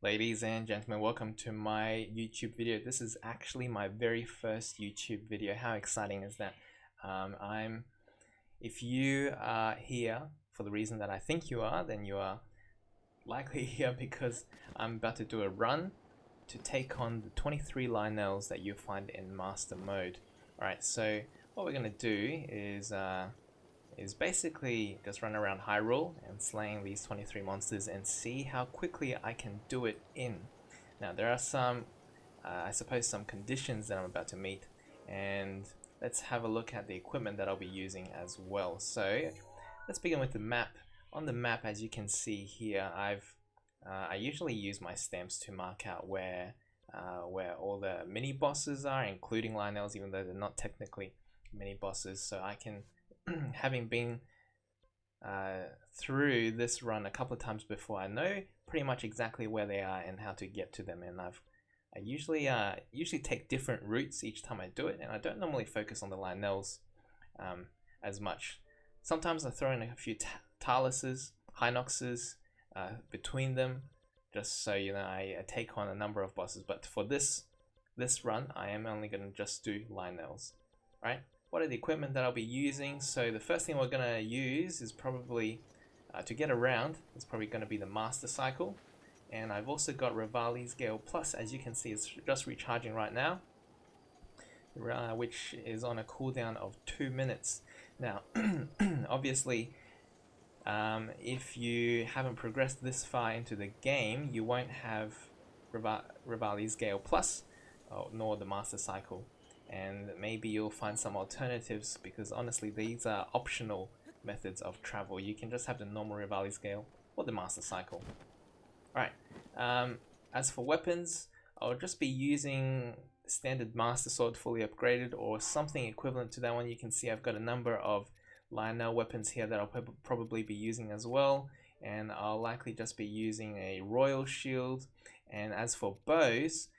Ladies and gentlemen, welcome to my YouTube video. This is actually my very first YouTube video. How exciting is that? If you are here for the reason that I think you are, then you are likely here because I'm about to do a run to take on the 23 LYNELS that you find in Master Mode. Alright, so what we're going to do is basically just run around Hyrule and slaying these 23 monsters and see how quickly I can do it in. Now there are some, I suppose some conditions that I'm about to meet, and let's have a look at the equipment that I'll be using as well. So let's begin with the map. On the map, as you can see here, I usually use my stamps to mark out where all the mini bosses are, including LYNELS, even though they're not technically mini bosses. So I can, having been through this run a couple of times before, I know pretty much exactly where they are and how to get to them. And I usually take different routes each time I do it, and I don't normally focus on the LYNELS as much. Sometimes I throw in a few Taluses, Hinoxes between them, just so you know I take on a number of bosses. But for this run, I am only going to just do LYNELS, right? What are the equipment that I'll be using? So the first thing we're going to use is probably, to get around, is probably going to be the Master Cycle. And I've also got Revali's Gale Plus, as you can see, it's just recharging right now, which is on a cooldown of 2 minutes. Now, obviously, if you haven't progressed this far into the game, you won't have Revali's Gale Plus, nor the Master Cycle. And maybe you'll find some alternatives, because honestly these are optional methods of travel. You can just have the normal Revali's Gale or the Master Cycle. Alright, as for weapons, I'll just be using standard Master Sword fully upgraded or something equivalent to that one. You can see I've got a number of LYNEL weapons here that I'll probably be using as well, and I'll likely just be using a Royal Shield. And as for bows,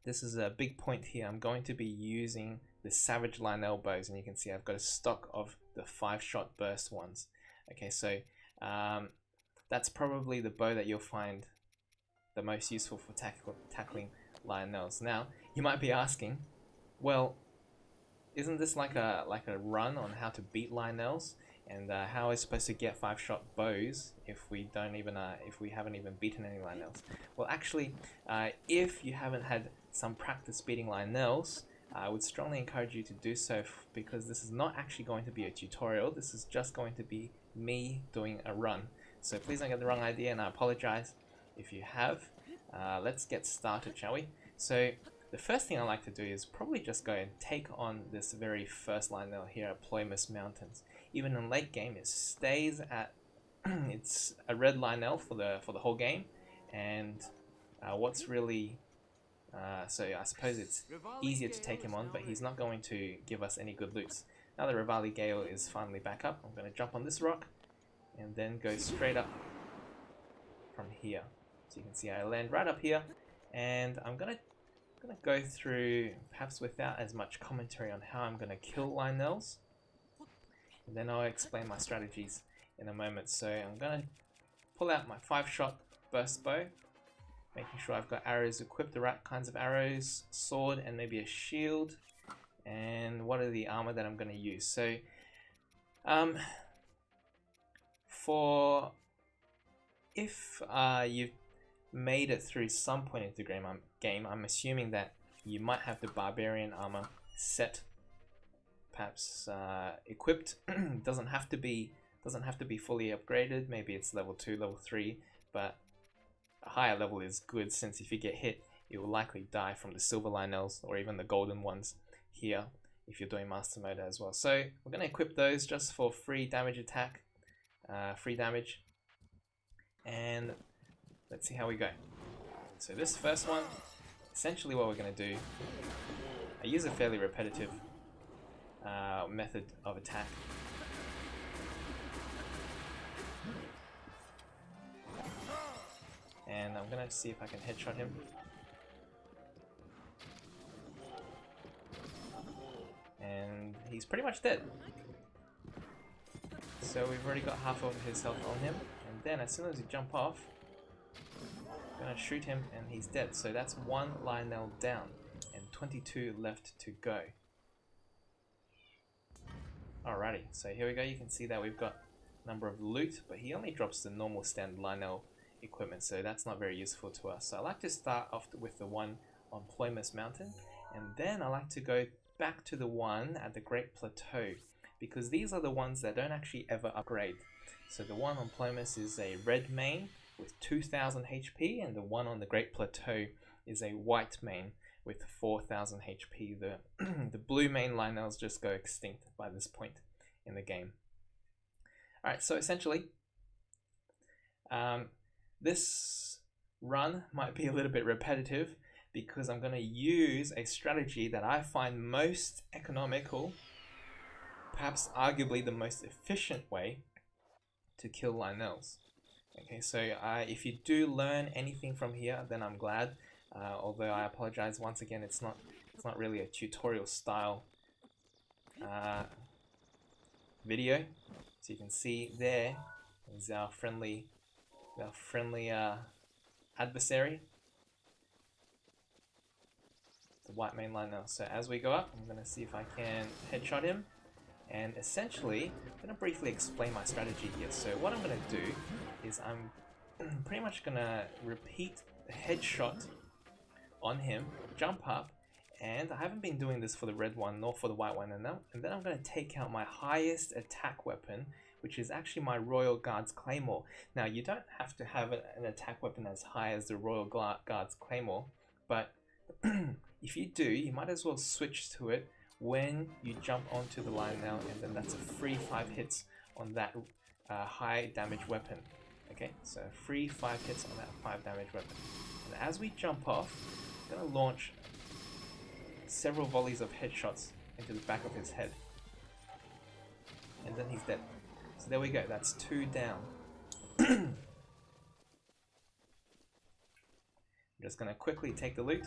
this is a big point here. I'm going to be using the Savage LYNEL bows, and you can see I've got a stock of the 5-shot burst ones. Okay, so that's probably the bow that you'll find the most useful for tackling LYNELS. Now, you might be asking, well, isn't this like a run on how to beat LYNELS? And how are we supposed to get 5-shot bows if we haven't even beaten any LYNELS? Well, actually, if you haven't had some practice beating LYNELS, I would strongly encourage you to do so, because this is not actually going to be a tutorial. This is just going to be me doing a run. So please don't get the wrong idea, and I apologize if you have. Let's get started, shall we? So the first thing I like to do is probably just go and take on this very first LYNEL here at Ploymus Mountains. Even in late game, it stays at it's a red LYNEL for the whole game, and what's really so I suppose it's easier to take him on, but he's not going to give us any good loots. Now the Revali Gale is finally back up, I'm going to jump on this rock and then go straight up from here. So you can see I land right up here, and I'm gonna go through, perhaps without as much commentary, on how I'm gonna kill LYNELS, and then I'll explain my strategies in a moment. So I'm gonna pull out my 5-shot burst bow, making sure I've got arrows equipped, the right kinds of arrows, sword, and maybe a shield. And what are the armor that I'm gonna use? So if you've made it through some point into the game, I'm assuming that you might have the barbarian armor set, perhaps equipped. doesn't have to be fully upgraded. Maybe it's level 2, level 3, but a higher level is good, since if you get hit, you will likely die from the silver LYNELS or even the golden ones here if you're doing Master Mode as well. So we're going to equip those just for free damage attack, free damage, and let's see how we go. So this first one, essentially what we're going to do, I use a fairly repetitive method of attack. And I'm going to see if I can headshot him. And he's pretty much dead. So we've already got half of his health on him. And then as soon as you jump off, Gonna shoot him and he's dead. So that's one Lynel down and 22 left to go. Alrighty, so here we go. You can see that we've got a number of loot, but he only drops the normal standard Lynel equipment, so that's not very useful to us. So I like to start off with the one on Ploymus Mountain, and then I like to go back to the one at the Great Plateau, because these are the ones that don't actually ever upgrade. So the one on Ploymus is a red main with 2000 HP, and the one on the Great Plateau is a white main with 4000 HP. The blue main Lynels just go extinct by this point in the game. Alright, so essentially, this run might be a little bit repetitive because I'm going to use a strategy that I find most economical, perhaps arguably the most efficient way to kill Lynels. Okay, so if you do learn anything from here, then I'm glad. Although I apologize once again, it's not really a tutorial style video. So you can see there is our friendly adversary, the white main Lynel. So as we go up, I'm going to see if I can headshot him. And essentially, I'm going to briefly explain my strategy here. So what I'm going to do is I'm pretty much going to repeat the headshot on him, jump up, and I haven't been doing this for the red one nor for the white one, and then I'm going to take out my highest attack weapon, which is actually my Royal Guard's Claymore. Now, you don't have to have an attack weapon as high as the Royal Guard's Claymore, but if you do, you might as well switch to it when you jump onto the Lynel, and then that's a free 5 hits on that high damage weapon. Okay, so free 5 hits on that 5 damage weapon. And as we jump off, I'm going to launch several volleys of headshots into the back of his head. And then he's dead. So there we go, that's 2 down. I'm just going to quickly take the loot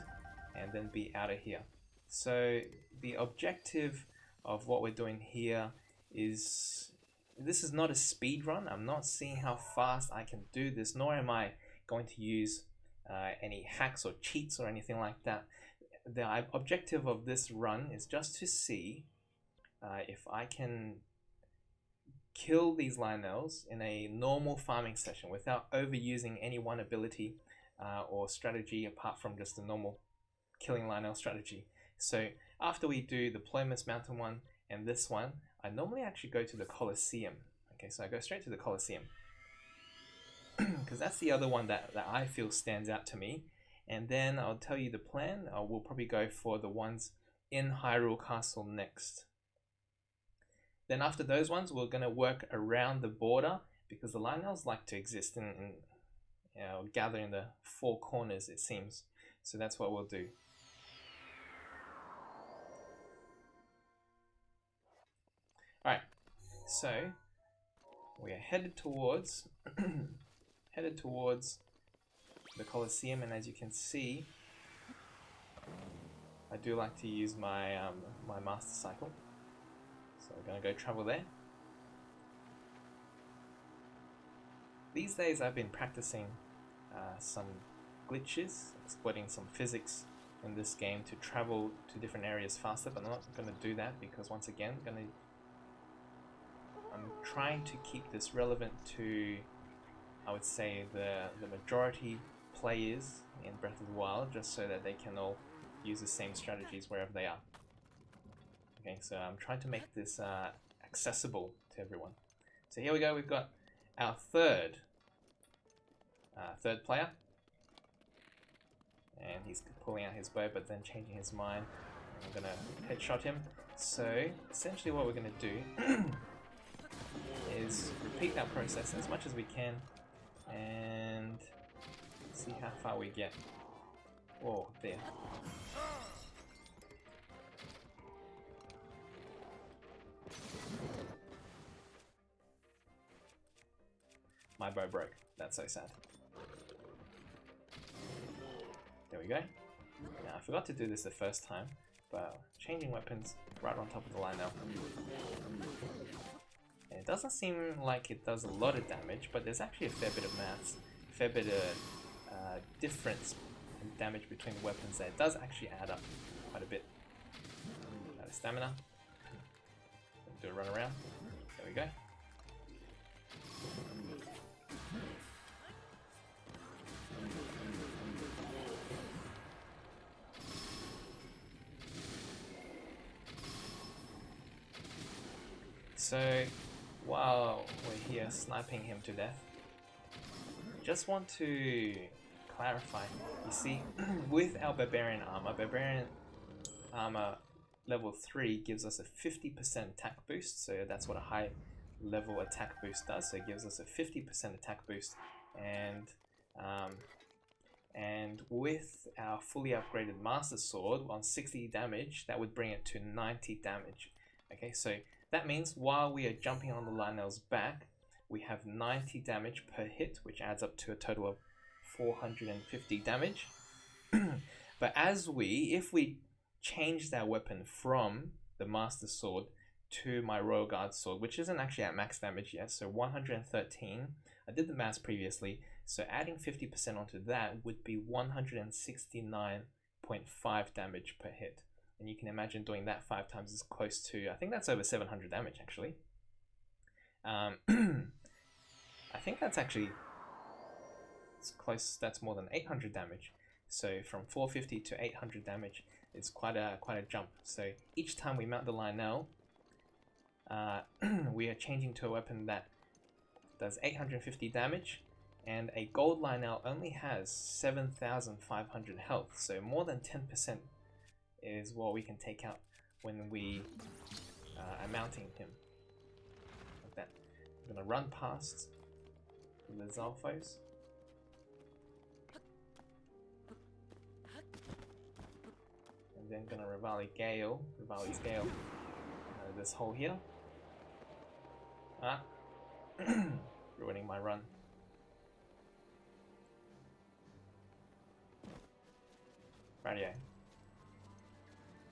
and then be out of here. So the objective of what we're doing here is, this is not a speed run. I'm not seeing how fast I can do this, nor am I going to use any hacks or cheats or anything like that. The objective of this run is just to see if I can kill these Lynels in a normal farming session without overusing any one ability or strategy apart from just the normal killing Lynel strategy. So after we do the Ploymus Mountain one and this one, I normally actually go to the Colosseum. Okay, so I go straight to the Colosseum because that's the other one that I feel stands out to me. And then I'll tell you the plan. We'll probably go for the ones in Hyrule Castle next. Then after those ones, we're going to work around the border because the Lynels like to exist in gather in the 4 corners, it seems. So that's what we'll do. Alright, so we are headed towards the Colosseum, and as you can see, I do like to use my my Master Cycle. So we're going to go travel there. These days I've been practicing some glitches, exploiting some physics in this game to travel to different areas faster, but I'm not going to do that because once again, I'm trying to keep this relevant to, I would say, the majority players in Breath of the Wild, just so that they can all use the same strategies wherever they are. Okay, so I'm trying to make this accessible to everyone. So here we go, we've got our third player. And he's pulling out his bow, but then changing his mind. I'm going to headshot him. So essentially what we're going to do is repeat that process as much as we can and see how far we get. Oh, there. My bow broke. That's so sad. There we go. Now I forgot to do this the first time, but changing weapons right on top of the Lynel. And it doesn't seem like it does a lot of damage, but there's actually a fair bit of maths, a fair bit of difference in damage between weapons there. It does actually add up quite a bit. Stamina. Do a run around. There we go. So while we're here sniping him to death, just want to clarify. You see, with our barbarian armor level 3 gives us a 50% attack boost, so that's what a high level attack boost does. So it gives us a 50% attack boost, and with our fully upgraded Master Sword on 60 damage, that would bring it to 90 damage. Okay, so that means while we are jumping on the LYNELS back, we have 90 damage per hit, which adds up to a total of 450 damage. But if we changed our weapon from the Master Sword to my Royal Guard Sword, which isn't actually at max damage yet, so 113, I did the maths previously, so adding 50% onto that would be 169.5 damage per hit. And you can imagine doing that 5 times is close to, I think that's over 700 damage actually. I think that's actually, it's close, that's more than 800 damage. So from 450 to 800 damage is quite a jump. So each time we mount the LYNEL, we are changing to a weapon that does 850 damage, and a gold LYNEL only has 7,500 health, so more than 10% is what we can take out when we are mounting him. Like that. I'm going to run past the Zalfos. And then going to Rivali's Gale this hole here. Ruining my run. Rightio.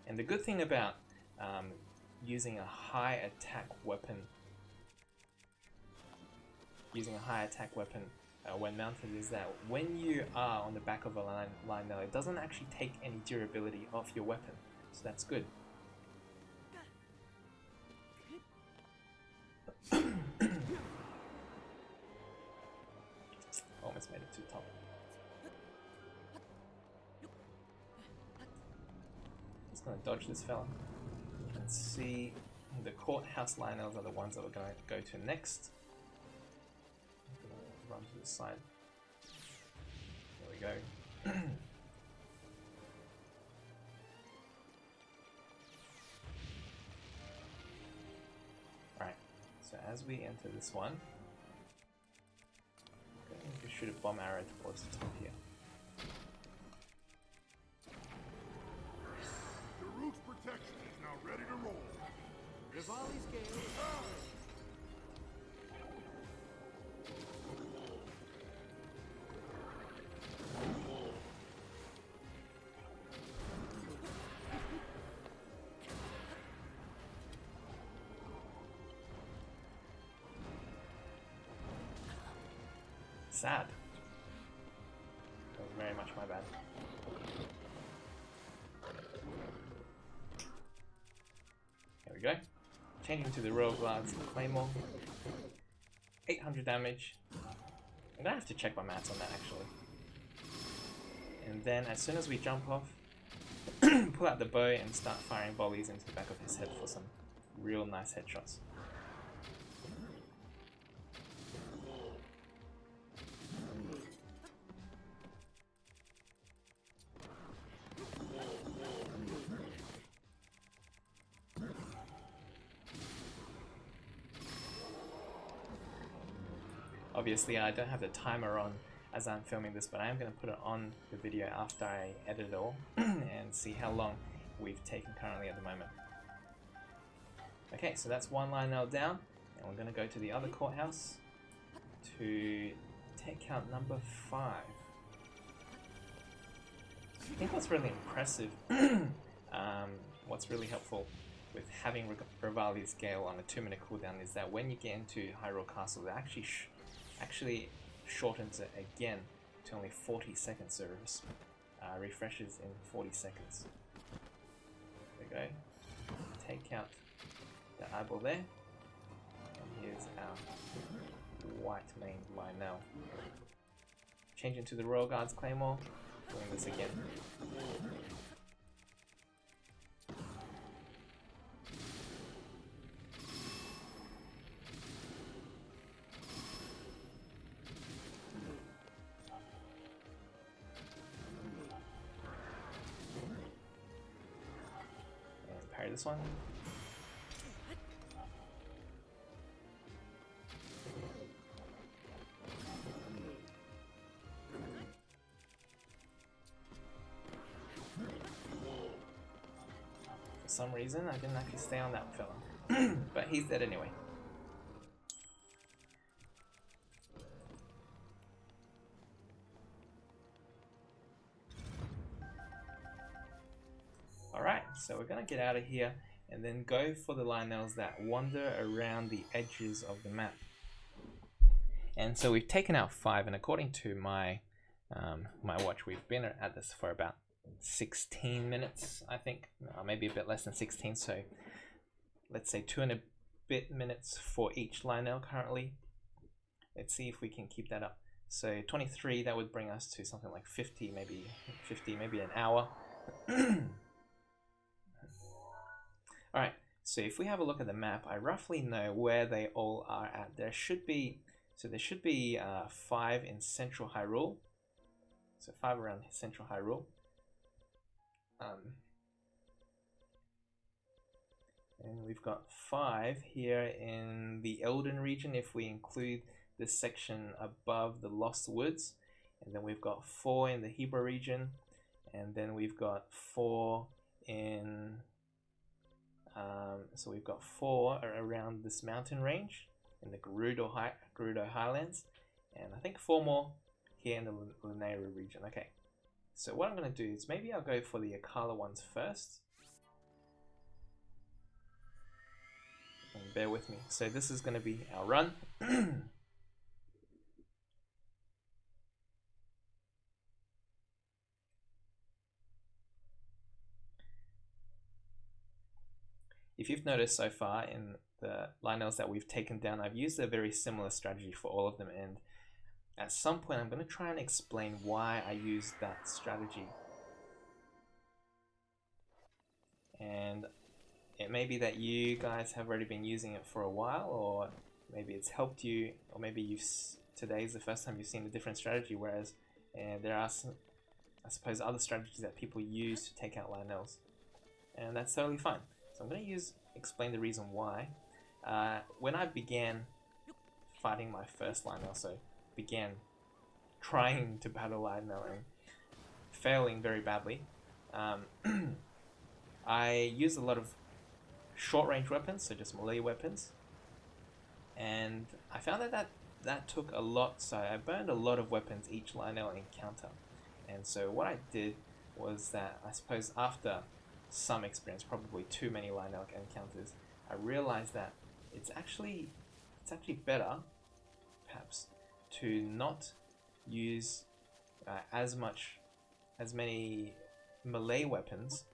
And the good thing about using a high attack weapon when mounted is that when you are on the back of a LYNEL, it doesn't actually take any durability off your weapon, so that's good. Almost made it too top. Just gonna dodge this fella. You can see the courthouse LYNELs are the ones that we're gonna go to next. I'm gonna run to this side. There we go. Alright, so as we enter this one, I'm going to shoot a bomb arrow towards the top here. Your root's protection is now ready to roll. Rivali's Gale. Sad. That was very much my bad. There we go. Changing to the Royal Guards Claymore. 800 damage. I'm gonna have to check my maths on that actually. And then as soon as we jump off, pull out the bow and start firing volleys into the back of his head for some real nice headshots. Obviously I don't have the timer on as I'm filming this, but I am going to put it on the video after I edit it all and see how long we've taken currently at the moment. Okay, so that's one LYNEL down, and we're going to go to the other courthouse to take out number 5. I think what's really impressive, what's really helpful with having Rivali's Gale on a 2-minute cooldown is that when you get into Hyrule Castle, it actually shortens it again to only 40 seconds, so refreshes in 40 seconds. There we go. Take out the eyeball there. And here's our white main Lynel. Change into the Royal Guard's Claymore. Doing this again. And parry this one. For some reason, I didn't actually stay on that fella. But he's dead anyway. Alright, so we're gonna get out of here and then go for the Lynels that wander around the edges of the map. And so we've taken out 5, and according to my my watch, we've been at this for about 16 minutes, I think, maybe a bit less than 16, so let's say 2 and a bit minutes for each Lynel currently. Let's see if we can keep that up. So 23, that would bring us to something like 50, maybe an hour. Alright, so if we have a look at the map, I roughly know where they all are at. There should be 5 in Central Hyrule. So 5 around Central Hyrule. And we've got 5 here in the Elden region if we include this section above the Lost Woods. And then we've got 4 in the Hebra region. And then we've got 4 in... so we've got 4 around this mountain range in the Gerudo Highlands. And I think 4 more here in the LYNELS region. Okay. So what I'm going to do is maybe I'll go for the Akala ones first. And bear with me. So this is going to be our run. If you've noticed so far in the Lynels that we've taken down, I've used a very similar strategy for all of them, and at some point I'm going to try and explain why I use that strategy. And it may be that you guys have already been using it for a while, or maybe it's helped you, or maybe today's the first time you've seen a different strategy, whereas there are some, I suppose, other strategies that people use to take out Lynels, and that's totally fine. So I'm going to explain the reason why. When I began fighting my first Lynel, so began trying to battle Lynel and failing very badly, I used a lot of short range weapons, so just melee weapons, and I found that took a lot, so I burned a lot of weapons each Lynel encounter. And so what I did was that, I suppose after some experience, probably too many Lynel encounters, I realized that it's actually better, perhaps, to not use as many melee weapons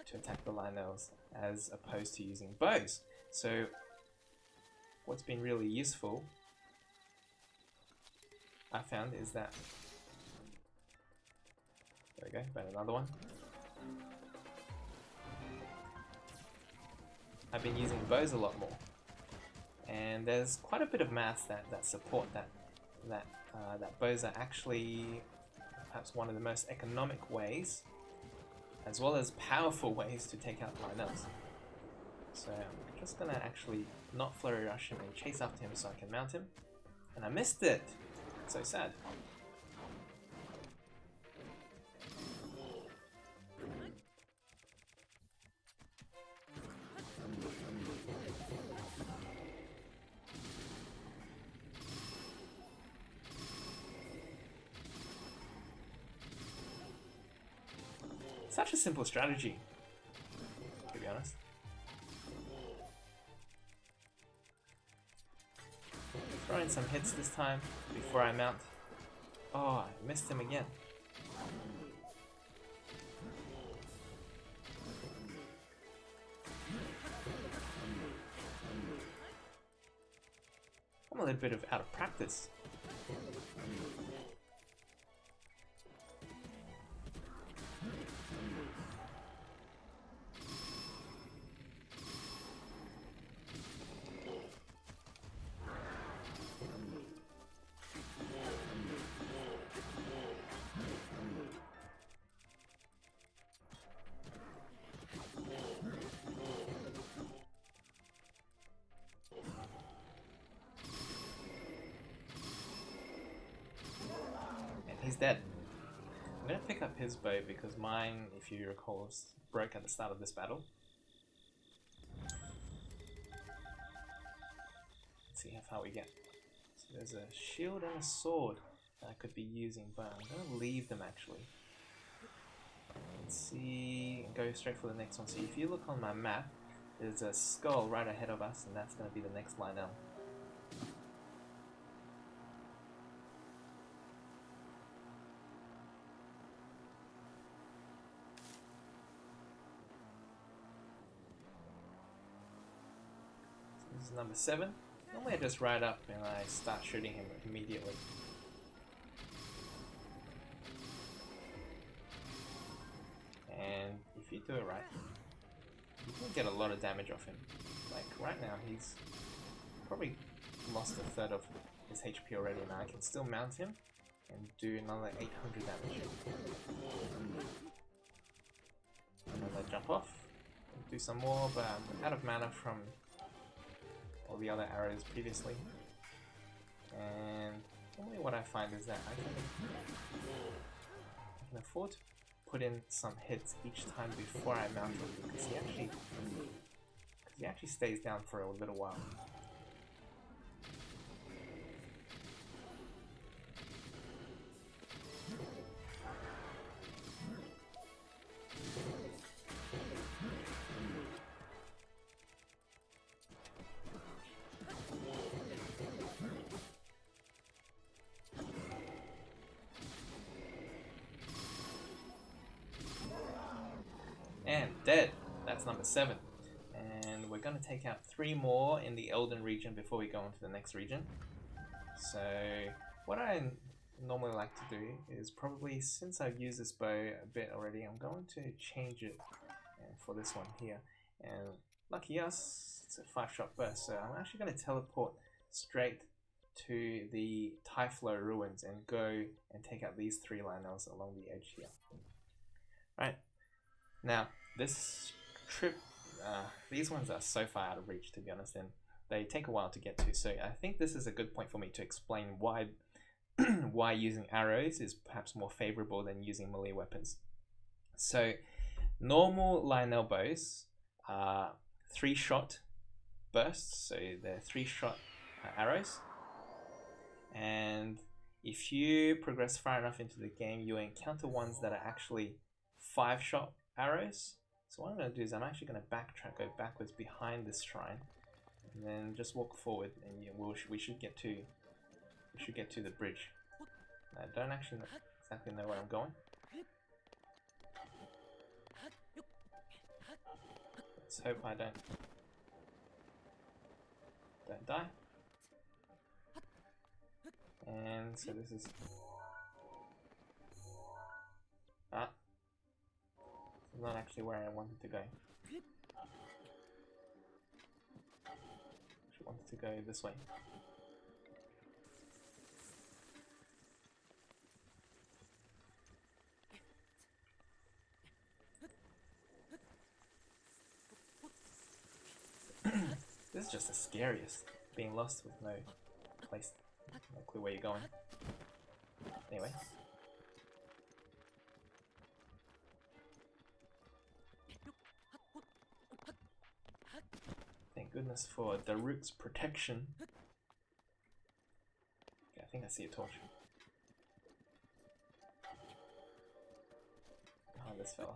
to attack the Lynels as opposed to using bows. So what's been really useful, I found, is that, there we go, found another one. I've been using bows a lot more, and there's quite a bit of maths that support that bows are actually perhaps one of the most economic ways, as well as powerful ways, to take out Lynels. So I'm just gonna actually not flurry rush him and chase after him so I can mount him, and I missed it. So sad. Such a simple strategy, to be honest. Throw in some hits this time before I mount. Oh, I missed him again. I'm a little bit out of practice. He's dead. I'm gonna pick up his bow because mine, if you recall, broke at the start of this battle. Let's see how far we get. So there's a shield and a sword that I could be using, but I'm gonna leave them actually. Let's see, go straight for the next one. So if you look on my map, there's a skull right ahead of us, and that's gonna be the next Lynel. This is number 7. Normally I just ride up and I start shooting him immediately. And if you do it right, you can get a lot of damage off him. Like right now he's probably lost a third of his HP already, and I can still mount him and do another 800 damage. Another jump off, do some more, but I'm out of mana from all the other arrows previously, and only what I find is that I can afford to put in some hits each time before I mount him, because he actually stays down for a little while. And dead. That's number 7. And we're going to take out 3 more in the Elden region before we go on to the next region. So what I normally like to do is probably, since I've used this bow a bit already, I'm going to change it for this one here. And lucky us, it's a 5-shot burst. So I'm actually going to teleport straight to the Typhlo ruins and go and take out these 3 Lynels along the edge here. Right. Now, this trip, these ones are so far out of reach, to be honest, and they take a while to get to. So I think this is a good point for me to explain why why using arrows is perhaps more favorable than using melee weapons. So normal Lynel bows are 3-shot bursts, so they're 3-shot arrows. And if you progress far enough into the game, you encounter ones that are actually 5-shot arrows. So what I'm going to do is I'm actually going to backtrack, go backwards behind this shrine, and then just walk forward, and we should get to the bridge. I don't actually exactly know where I'm going. Let's hope I don't die. And so this is not actually where I wanted to go. I wanted to go this way. This is just the scariest, being lost with no place, no clue where you're going. Anyway. Thank goodness for Daruk's protection. Okay, I think I see a torch. Behind this fella.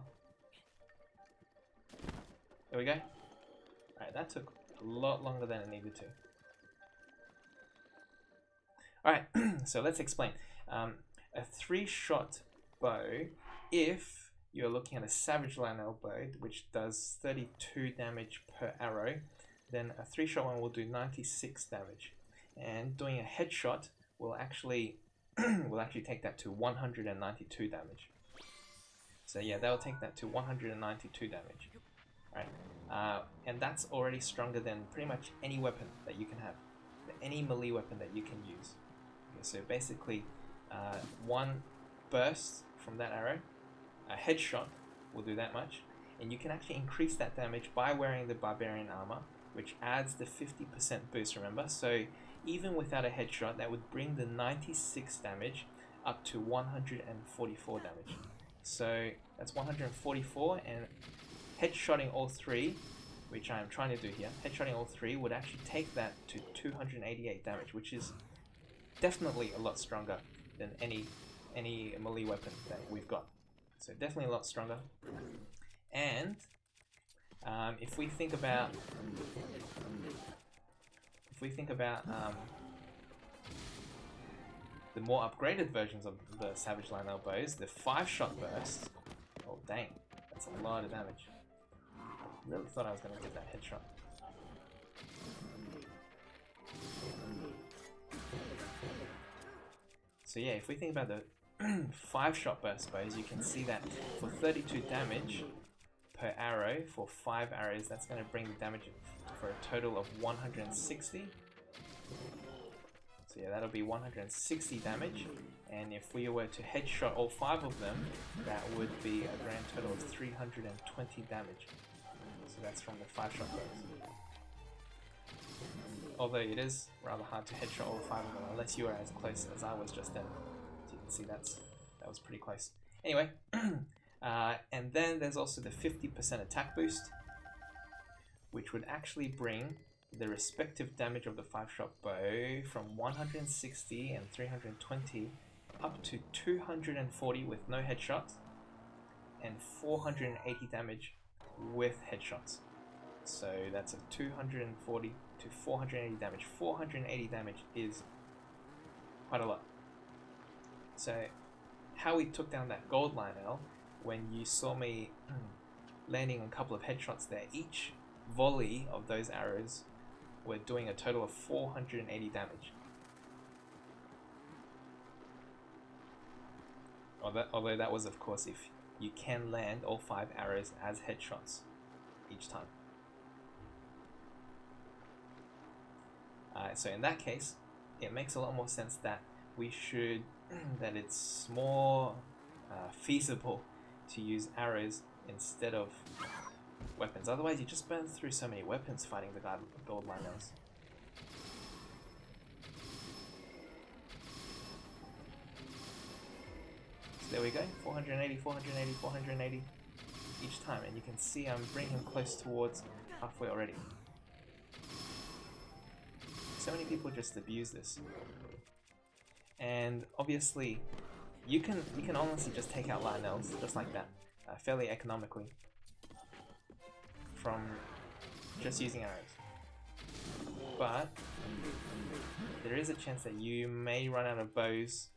There we go. Alright, that took a lot longer than it needed to. Alright, so let's explain. a 3-shot bow, if you're looking at a Savage Lynel bow, which does 32 damage per arrow, then a 3-shot one will do 96 damage. And doing a headshot will actually take that to 192 damage. So yeah, that'll take that to 192 damage. Right? And that's already stronger than pretty much any weapon that you can have, any melee weapon that you can use. Okay, so basically, one burst from that arrow, a headshot will do that much, and you can actually increase that damage by wearing the barbarian armor, which adds the 50% boost, remember? So even without a headshot, that would bring the 96 damage up to 144 damage. So that's 144, and headshotting all three, which I'm trying to do here, headshotting all three would actually take that to 288 damage, which is definitely a lot stronger than any melee weapon that we've got. So definitely a lot stronger. And if we think about the more upgraded versions of the Savage Lynel bows, the 5-shot burst. Oh dang, that's a lot of damage. I really thought I was going to get that headshot. So yeah, if we think about the 5-shot burst bows, you can see that for 32 damage per arrow, for 5 arrows, that's going to bring the damage for a total of 160. So yeah, that'll be 160 damage, and if we were to headshot all 5 of them, that would be a grand total of 320 damage. So that's from the 5-shot burst. Although it is rather hard to headshot all 5 of them unless you are as close as I was just then. As you can see, that was pretty close. Anyway, and then there's also the 50% attack boost, which would actually bring the respective damage of the 5-shot bow from 160 and 320 up to 240 with no headshots, and 480 damage with headshots. So that's a 240 to 480 damage. 480 damage is quite a lot. So how we took down that gold Lynel, when you saw me landing a couple of headshots there, each volley of those arrows were doing a total of 480 damage. Although that was, of course, if you can land all 5 arrows as headshots each time. So in that case, it makes a lot more sense that that it's more feasible to use arrows instead of weapons. Otherwise, you just burn through so many weapons fighting the gold Lynels. So there we go, 480, 480, 480 each time, and you can see I'm bringing him close towards halfway already. So many people just abuse this, and obviously you can honestly just take out Lynels just like that, fairly economically, from just using arrows. But there is a chance that you may run out of bows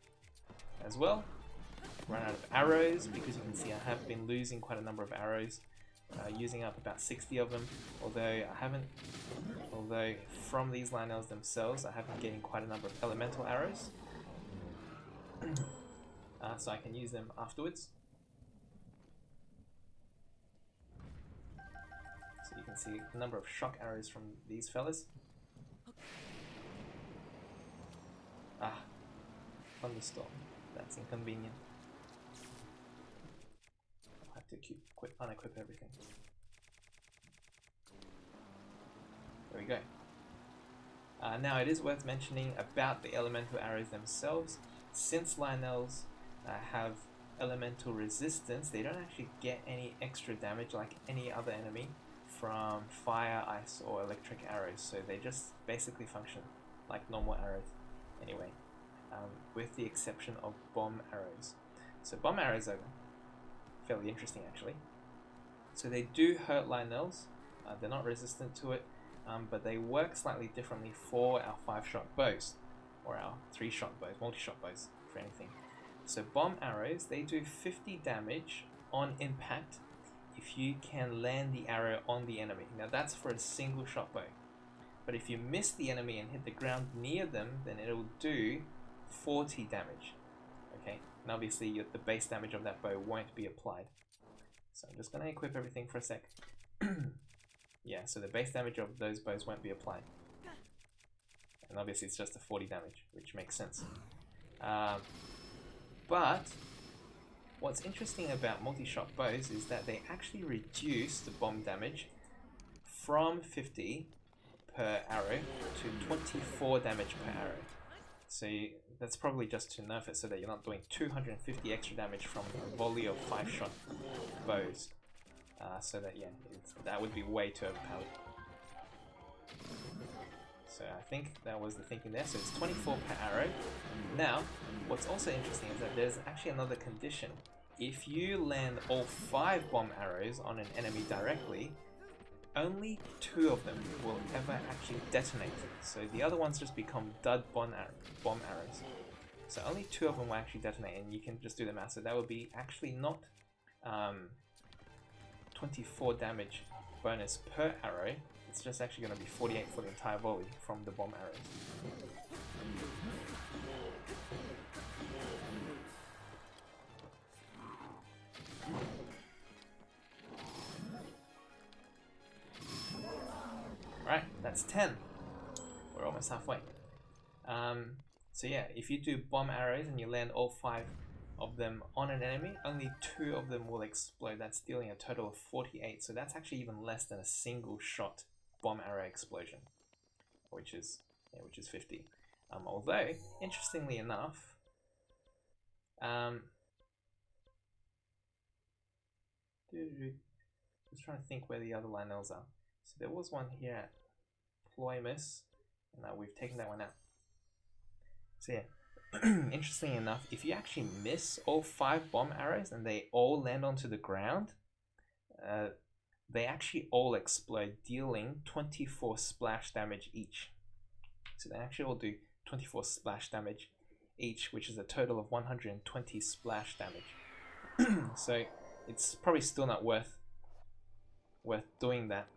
as well, run out of arrows, because you can see I have been losing quite a number of arrows, using up about 60 of them, although from these Lynels themselves I have been getting quite a number of elemental arrows, so I can use them afterwards. So you can see the number of shock arrows from these fellas. Thunderstorm, that's inconvenient. I'll have to unequip everything. There we go. Now it is worth mentioning about the elemental arrows themselves. Since Lynels have elemental resistance, they don't actually get any extra damage like any other enemy from fire, ice, or electric arrows. So they just basically function like normal arrows anyway, with the exception of bomb arrows. So bomb arrows are fairly interesting actually. So they do hurt Lynels, they're not resistant to it, but they work slightly differently for our 5-shot bows, or our 3-shot bows, multi-shot bows, for anything. So bomb arrows, they do 50 damage on impact if you can land the arrow on the enemy. Now that's for a single shot bow. But if you miss the enemy and hit the ground near them, then it'll do 40 damage. Okay, and obviously the base damage of that bow won't be applied. So I'm just going to equip everything for a sec. Yeah, so the base damage of those bows won't be applied. And obviously it's just a 40 damage, which makes sense. But what's interesting about multi-shot bows is that they actually reduce the bomb damage from 50 per arrow to 24 damage per arrow. So that's probably just to nerf it so that you're not doing 250 extra damage from a volley of 5-shot bows. So that, yeah, that would be way too overpowered. So I think that was the thinking there. So it's 24 per arrow. Now, what's also interesting is that there's actually another condition. If you land all 5 bomb arrows on an enemy directly, only 2 of them will ever actually detonate. So the other ones just become dud bomb arrows. So only 2 of them will actually detonate, and you can just do the math. So that would be actually not 24 damage bonus per arrow. It's just actually going to be 48 for the entire volley from the bomb arrows. Right, that's 10. We're almost halfway. So yeah, if you do bomb arrows and you land all 5 of them on an enemy, only 2 of them will explode. That's dealing a total of 48. So that's actually even less than a single shot bomb arrow explosion, which is 50. Although, interestingly enough, just trying to think where the other LYNELS are. So there was one here at Ploymus, and we've taken that one out. So yeah, interestingly enough, if you actually miss all 5 bomb arrows and they all land onto the ground, they actually all explode, dealing 24 splash damage each. So they actually all do 24 splash damage each, which is a total of 120 splash damage. So it's probably still not worth doing that,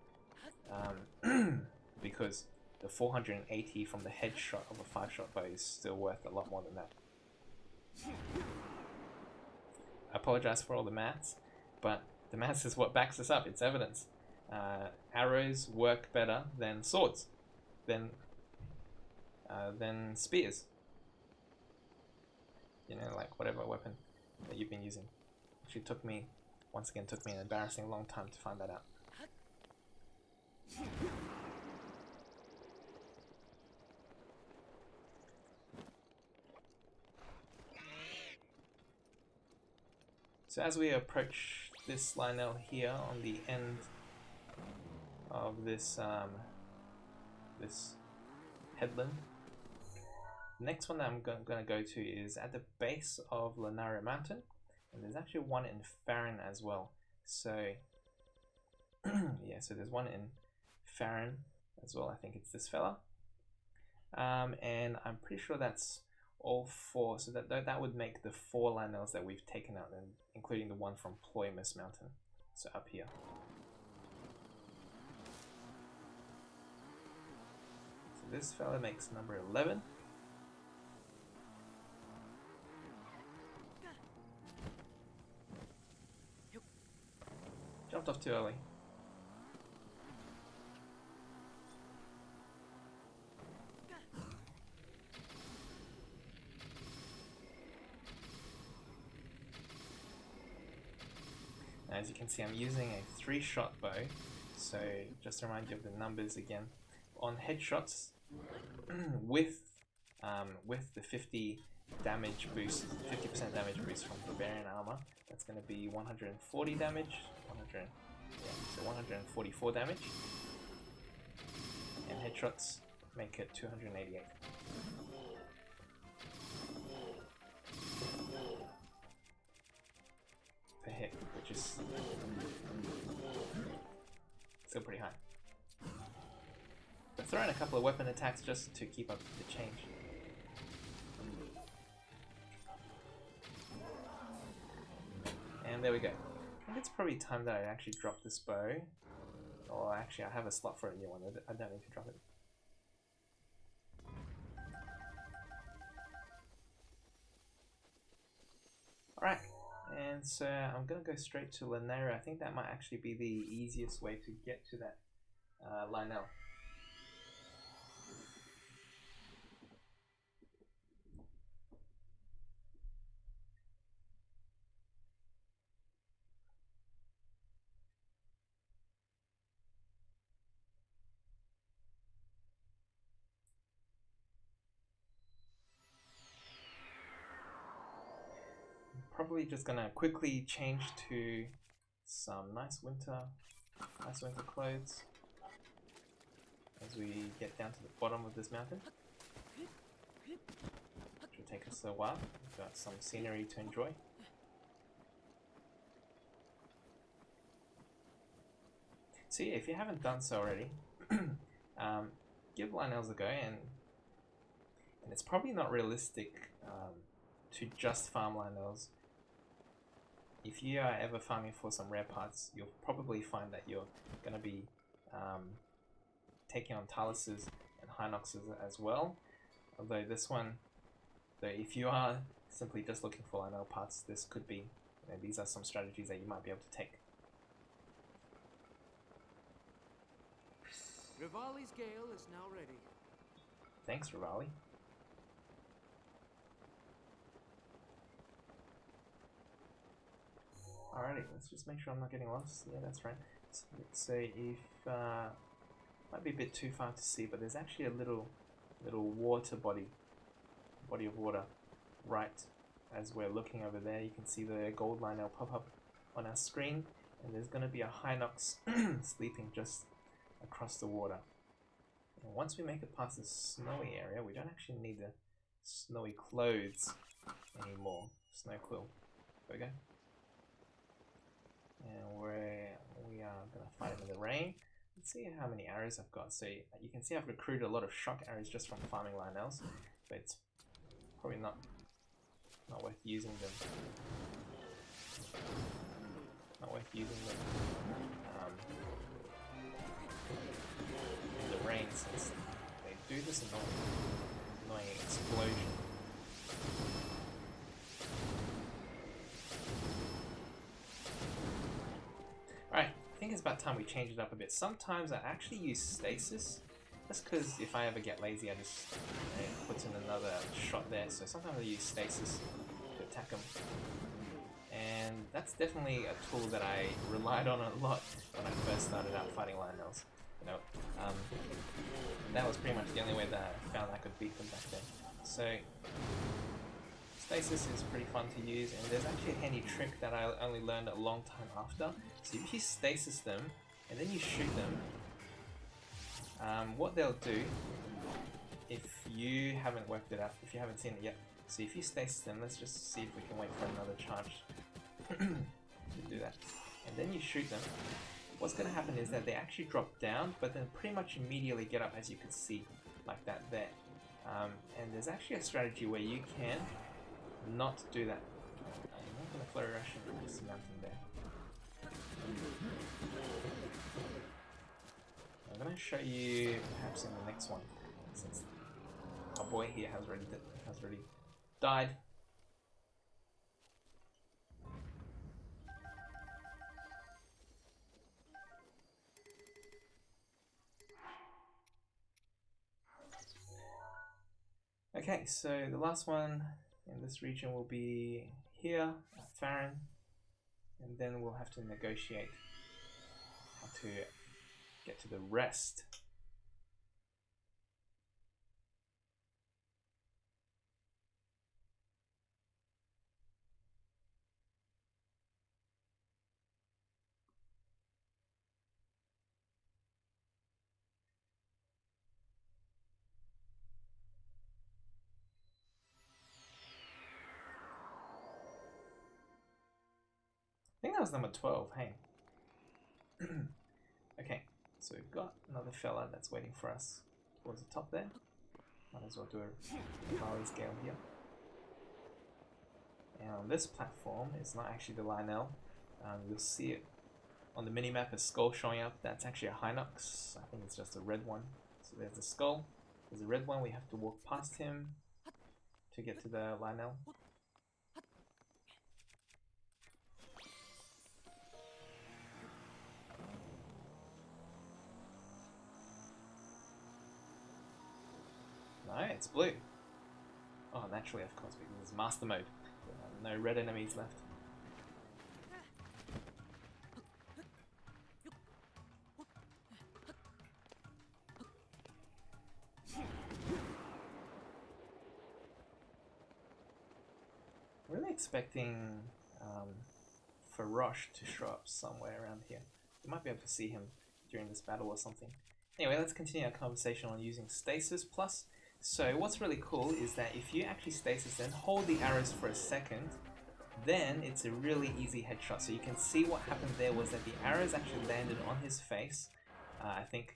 because the 480 from the headshot of a 5-shot bow is still worth a lot more than that. I apologize for all the maths, but the maths is what backs us up. It's evidence. Arrows work better than swords, than spears. You know, like whatever weapon that you've been using. Actually, once again, took me an embarrassing long time to find that out. So as we approach this LYNEL here on the end of this this headland, the next one that I'm going to go to is at the base of Linaria Mountain, and there's actually one in Farron as well. So yeah, so there's one in Farron as well. I think it's this fella, and I'm pretty sure that's all 4. So that would make the 4 LYNELs that we've taken out, and including the one from Ploymus Mountain. So up here. So this fella makes number 11. Jumped off too early. As you can see, I'm using a 3-shot bow, so just to remind you of the numbers again. On headshots, with the 50 damage boost, 50% damage boost from Barbarian armor, that's going to be 140 damage, 144 damage, and headshots make it 288. Per hit, which is still pretty high. But throw in a couple of weapon attacks just to keep up the change. And there we go. I think it's probably time that I actually drop this bow. Or actually, I have a slot for a new one. I don't need to drop it. Alright, and so I'm going to go straight to LYNELS. I think that might actually be the easiest way to get to that LYNEL. Probably just gonna quickly change to some nice winter clothes as we get down to the bottom of this mountain, which will take us a while. We've got some scenery to enjoy. So yeah, if you haven't done so already, give LYNELS a go, and it's probably not realistic to just farm LYNELS. If you are ever farming for some rare parts, you'll probably find that you're going to be taking on Taluses and Hinoxes as well. Although this one, if you are simply just looking for LYNEL parts, this could be, these are some strategies that you might be able to take. Rivali's gale is now ready. Thanks, Rivali. Alrighty, let's just make sure I'm not getting lost. Yeah, that's right. So let's say if might be a bit too far to see, but there's actually a little water body of water right as we're looking over there. You can see the gold LYNEL pop up on our screen, and there's going to be a Hinox sleeping just across the water. And once we make it past the snowy area, we don't actually need the snowy clothes anymore. Snow quill. There we go. And we are going to fight him in the rain. Let's see how many arrows I've got. So you can see I've recruited a lot of shock arrows just from farming LYNELs, but it's probably not worth using them. Not worth using them in the rain, since they do this annoying explosion. Alright, I think it's about time we change it up a bit. Sometimes I actually use stasis, just because if I ever get lazy, I just put in another shot there. So sometimes I use stasis to attack them. And that's definitely a tool that I relied on a lot when I first started out fighting LYNELs. That was pretty much the only way that I found I could beat them back then. So stasis is pretty fun to use, and there's actually a handy trick that I only learned a long time after. So if you stasis them and then you shoot them, what they'll do, if you haven't worked it out, if you haven't seen it yet, so if you stasis them, let's just see if we can wait for another charge to do that, and then you shoot them, what's going to happen is that they actually drop down, but then pretty much immediately get up, as you can see, like that there. And there's actually a strategy where you can not do that. I'm not going to flurry rush into this mountain there. I'm going to show you perhaps in the next one, since our boy here has already died. Okay, so the last one in this region will be here at Farron, and then we'll have to negotiate how to get to the rest. I think that was number 12, hey. Okay, so we've got another fella that's waiting for us towards the top there. Might as well do a Rivali's gale here. And on this platform, it's not actually the LYNEL, You'll see it on the minimap, a skull showing up. That's actually a Hinox. I think it's just a red one. So there's the skull. There's a red one. We have to walk past him to get to the Lynel. No, it's blue. Oh, naturally, of course, because it's master mode. No red enemies left. Really expecting Farosh to show up somewhere around here. We might be able to see him during this battle or something. Anyway, let's continue our conversation on using Stasis Plus. So what's really cool is that if you actually stasis and hold the arrows for a second, then it's a really easy headshot. So you can see what happened there was that the arrows actually landed on his face, I think,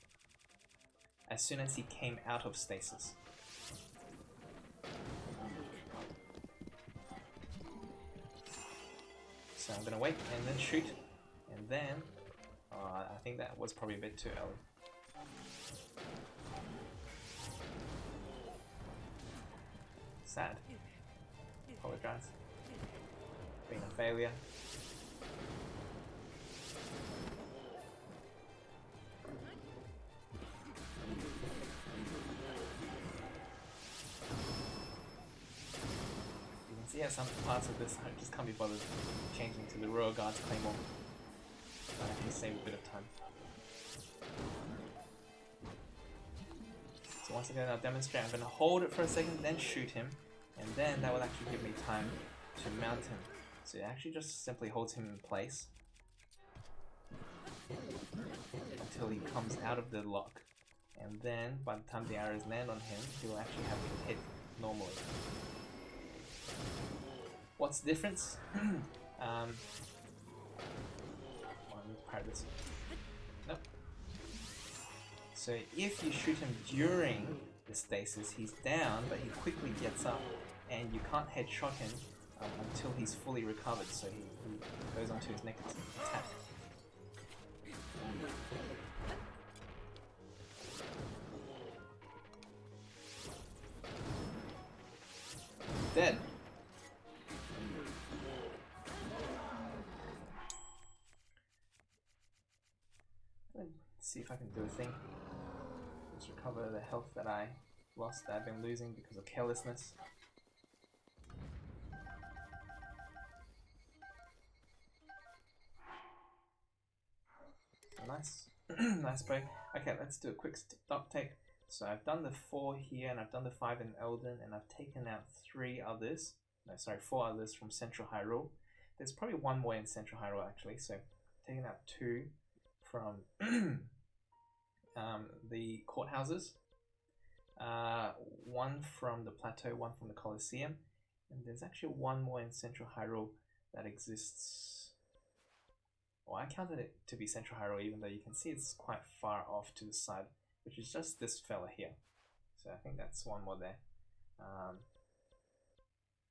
as soon as he came out of stasis. So I'm gonna wait and then shoot, and then I think that was probably a bit too early. Sad. Apologise. Being a failure. You can see how some parts of this I just can't be bothered changing to the Royal Guard's Claymore. I can save a bit of time. So once again, I'll demonstrate. I'm going to hold it for a second, then shoot him, and then that will actually give me time to mount him. So it actually just simply holds him in place until he comes out of the lock. And then, by the time the arrows land on him, he will actually have been hit normally. What's the difference? Nope. So if you shoot him during the stasis, he's down, but he quickly gets up, and you can't headshot him until he's fully recovered, so he goes on to his next attack. Dead. Let's see if I can do a thing. Just recover the health that I lost, that I've been losing because of carelessness. Nice. Nice break. Okay, let's do a quick stock take. So I've done the 4 here, and I've done the 5 in Elden, and I've taken out 4 others from Central Hyrule. There's probably one more in Central Hyrule actually, so I've taken out 2 from the courthouses, 1 from the plateau, 1 from the Colosseum, and there's actually 1 more in Central Hyrule that exists. Well, I counted it to be Central Hyrule, even though you can see it's quite far off to the side, which is just this fella here. So I think that's 1 more there.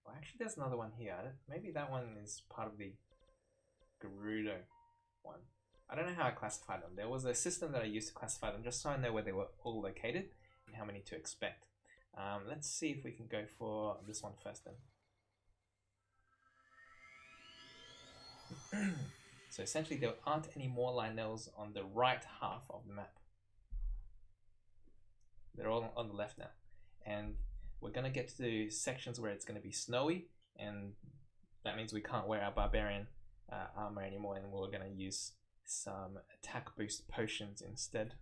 Well, actually there's another one here. Maybe that one is part of the Gerudo one. I don't know how I classified them. There was a system that I used to classify them just so I know where they were all located and how many to expect. Let's see if we can go for this one first then. So essentially there aren't any more LYNELS on the right half of the map. They're all on the left now. And we're going to get to sections where it's going to be snowy, and that means we can't wear our barbarian armor anymore, and we're going to use some attack boost potions instead.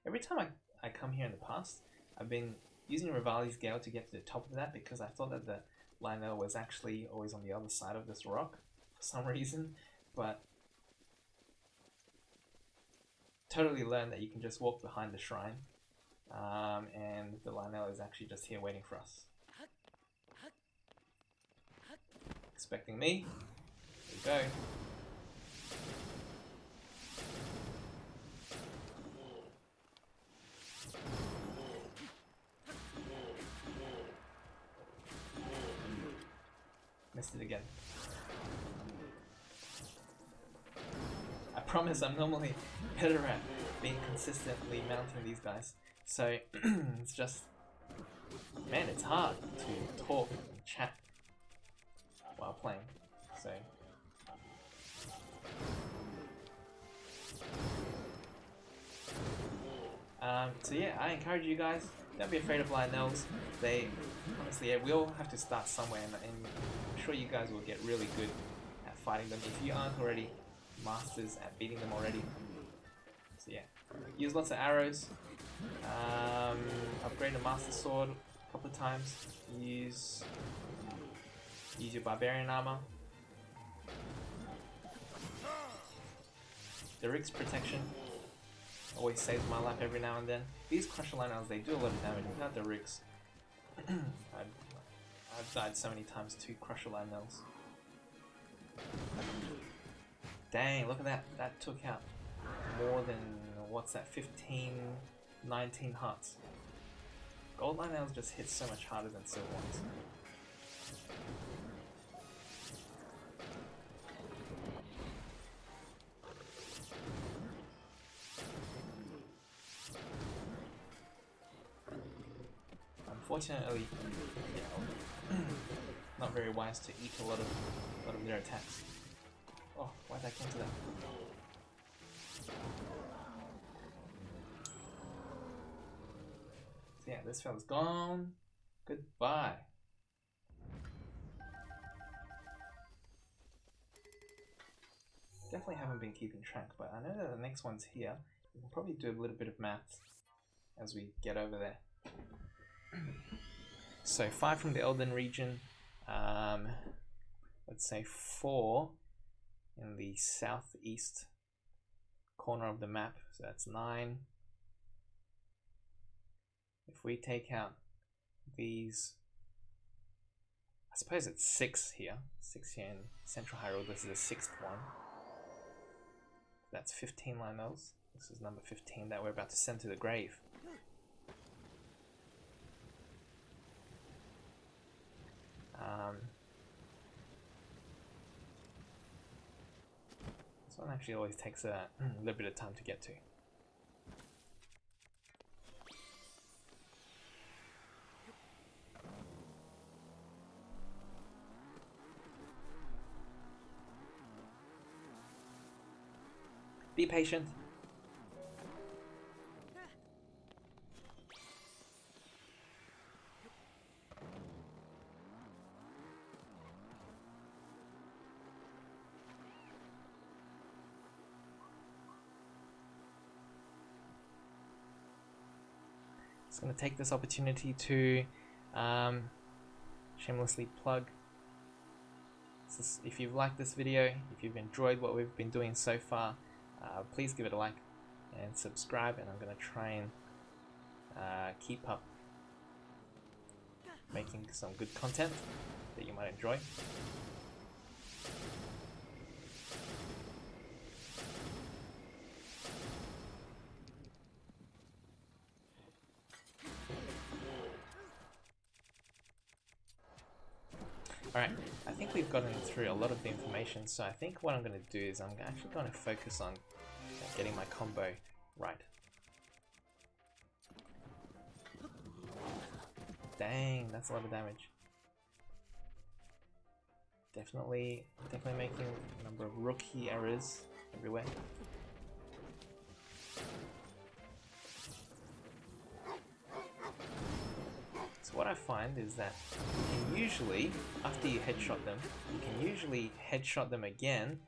Every time I come here in the past, I've been using Rivali's Gale to get to the top of that because I thought that the Lynel was actually always on the other side of this rock for some reason, but totally learned that you can just walk behind the shrine, and the Lynel is actually just here waiting for us. Expecting me. Here we go. Missed it again. I promise I'm normally better at being consistently mounting these guys. So it's just, man, it's hard to talk and chat while playing. So yeah, I encourage you guys, don't be afraid of LYNELS. They, honestly, yeah, we all have to start somewhere, and I'm sure you guys will get really good at fighting them if you aren't already masters at beating them already. So yeah, use lots of arrows, upgrade a master sword a couple of times, use your barbarian armor, the Rick's protection always saves my life every now and then. These Crusher LYNELS, they do a lot of damage. Without the Rigs, I've died so many times to Crusher LYNELS. Dang, look at that. That took out more than, what's that, 15, 19 hearts. Gold LYNELS just hit so much harder than silver ones. Unfortunately, not very wise to eat a lot of their attacks. Oh, why'd I come to that? So yeah, this fella's gone. Goodbye. Definitely haven't been keeping track, but I know that the next one's here. We can probably do a little bit of maths as we get over there. So 5 from the Elden region, let's say 4 in the southeast corner of the map, so that's 9. If we take out these, I suppose it's 6 here, 6 here in Central Hyrule. This is the 6th one. That's 15 LYNELS. This is number 15 that we're about to send to the grave. This one actually always takes a little bit of time to get to. Be patient. Just going to take this opportunity to shamelessly plug. If you've liked this video, if you've enjoyed what we've been doing so far, please give it a like and subscribe, and I'm going to try and keep up making some good content that you might enjoy. Alright, I think we've gotten through a lot of the information, so I think what I'm going to do is I'm actually going to focus on getting my combo right. Dang, that's a lot of damage. Definitely making a number of rookie errors everywhere. So what I find is that you can usually, after you headshot them, you can usually headshot them again,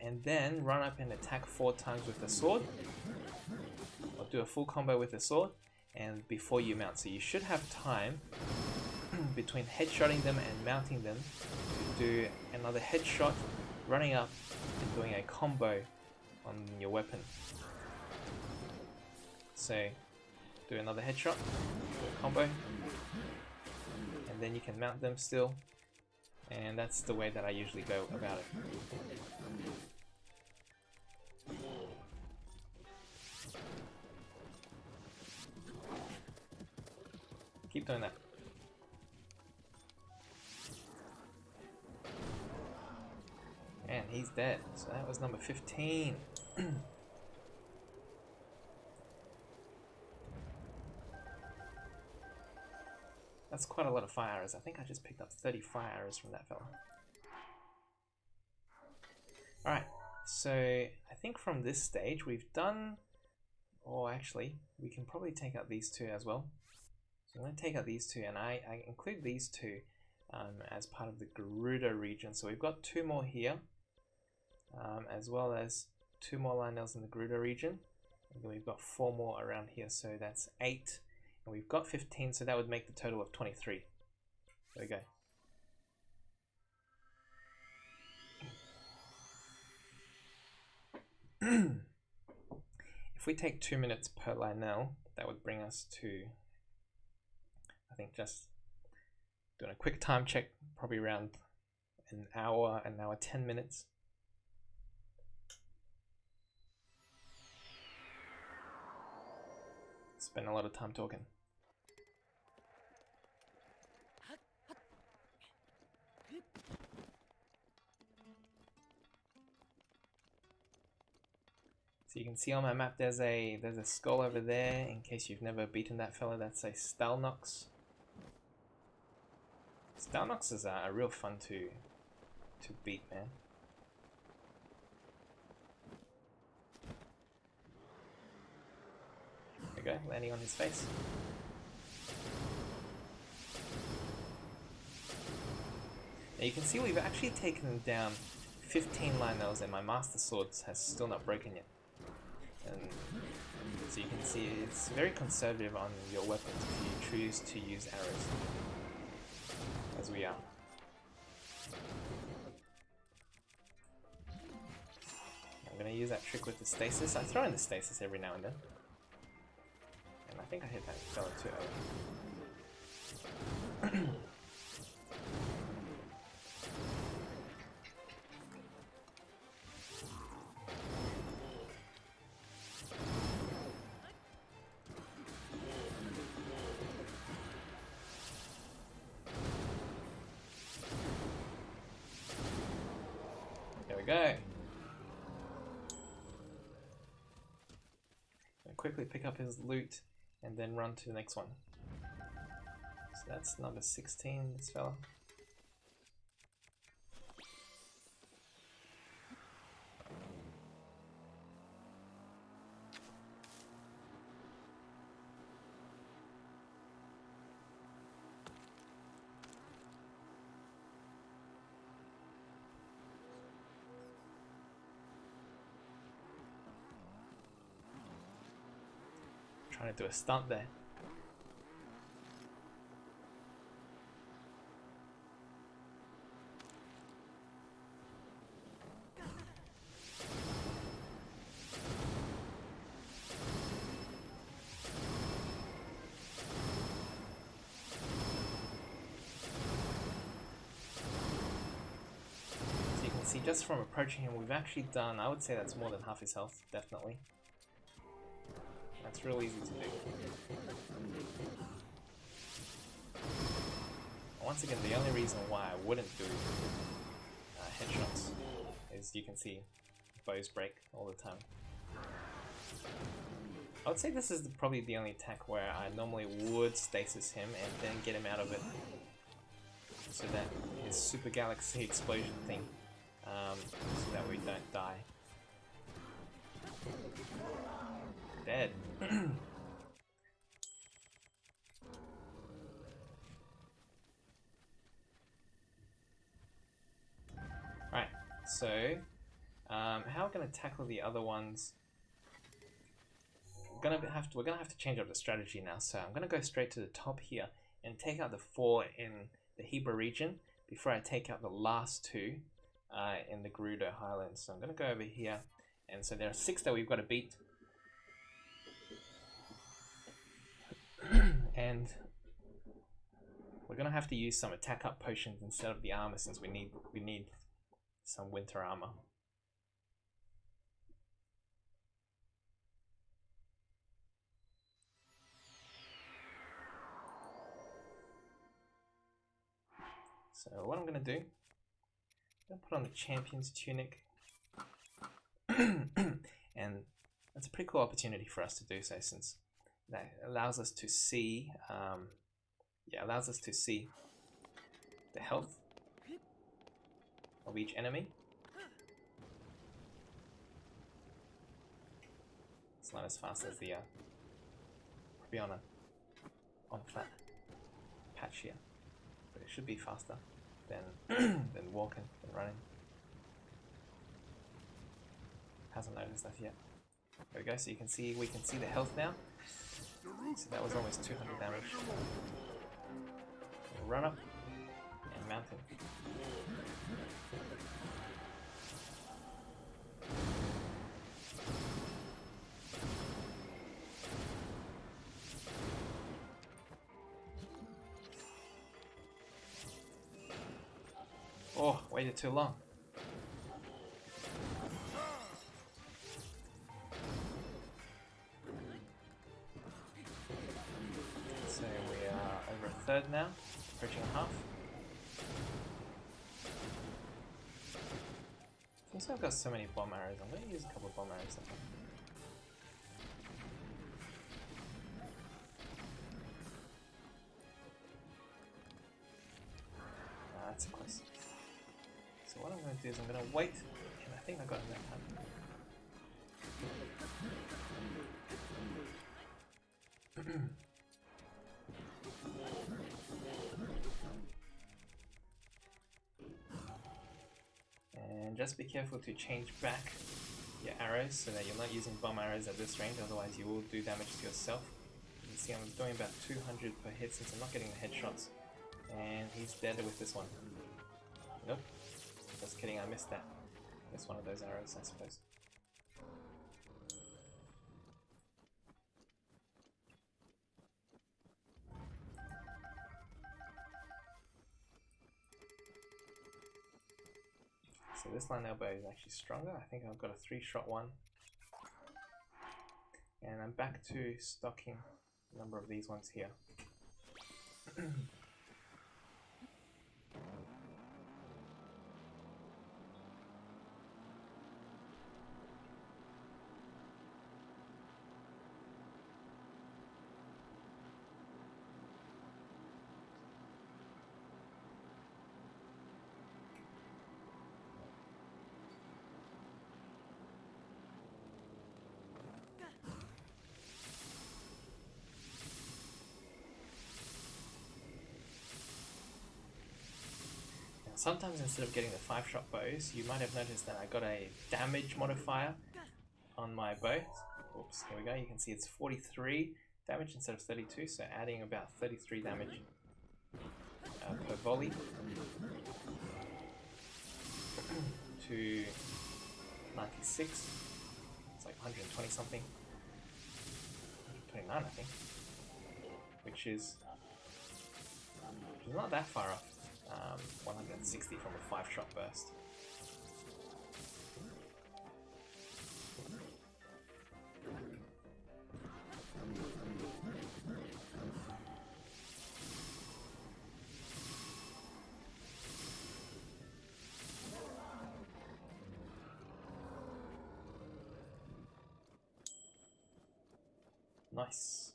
and then run up and attack 4 times with the sword, or do a full combo with the sword, and before you mount. So you should have time between headshotting them and mounting them to do another headshot, running up and doing a combo on your weapon. So do another headshot, do a combo, and then you can mount them still, and that's the way that I usually go about it. Keep doing that. And he's dead. So that was number 15. That's quite a lot of fire arrows. I think I just picked up 30 fire arrows from that fella. Alright, so I think from this stage we've done... Or actually, we can probably take out these two as well. So I'm going to take out these two, and I include these two as part of the Garuda region. So we've got 2 more here, as well as 2 more LYNELS in the Garuda region. And then we've got 4 more around here, so that's 8. And we've got 15, so that would make the total of 23. There we go. If we take 2 minutes per LYNEL, that would bring us to, I think, just doing a quick time check, probably around an hour 10 minutes. Spend a lot of time talking. So you can see on my map there's a skull over there. In case you've never beaten that fella, that's a Stalnox. Stalnoxes are real fun to beat, man. There we go, landing on his face. Now you can see we've actually taken down 15 LYNELs and my Master Sword has still not broken yet. And so you can see it's very conservative on your weapons if you choose to use arrows, as we are. I'm going to use that trick with the stasis. I throw in the stasis every now and then. And I think I hit that fella too early. There we go. I'll quickly pick up his loot and then run to the next one. So that's number 16, this fella. Trying to do a stunt there. So you can see just from approaching him, we've actually done, I would say that's more than half his health, definitely. That's real easy to do. Once again, the only reason why I wouldn't do headshots is you can see bows break all the time. I would say this is probably the only attack where I normally would stasis him and then get him out of it, so that his super galaxy explosion thing, so that we don't die. Dead. Right, so how we're going to tackle the other ones? We're gonna have to change up the strategy now. So I'm going to go straight to the top here and take out the 4 in the Hebra region before I take out the last 2 in the Garuda Highlands. So I'm going to go over here, and so there are 6 that we've got to beat. And we're gonna have to use some attack up potions instead of the armor, since we need some winter armor. So what I'm gonna do, I'll put on the champion's tunic. And that's a pretty cool opportunity for us to do so, since that allows us to see the health of each enemy. It's not as fast as the probably on flat patch here, but it should be faster than than walking and running. Hasn't noticed that yet. There we go. So we can see the health now. So that was almost 200 damage. We'll run up and mount him. Oh, waited too long. So we are over a third now, approaching half. Since I've got so many bomb arrows, I'm going to use a couple of bomb arrows. That's close. So what I'm going to do is I'm going to wait, and I think I got it that time. And just be careful to change back your arrows so that you're not using bomb arrows at this range, otherwise you will do damage to yourself. You can see I'm doing about 200 per hit since I'm not getting the headshots. And he's dead with this one. Nope. Just kidding, I missed that. Missed one of those arrows, I suppose. So this line elbow is actually stronger. I think I've got a 3-shot one. And I'm back to stocking a number of these ones here. Sometimes instead of getting the 5-shot bows, you might have noticed that I got a damage modifier on my bow. Oops, here we go. You can see it's 43 damage instead of 32, so adding about 33 damage per volley to 96. It's like 120 something. 129, I think. Which is not that far off. 160 from a 5-shot burst. Nice.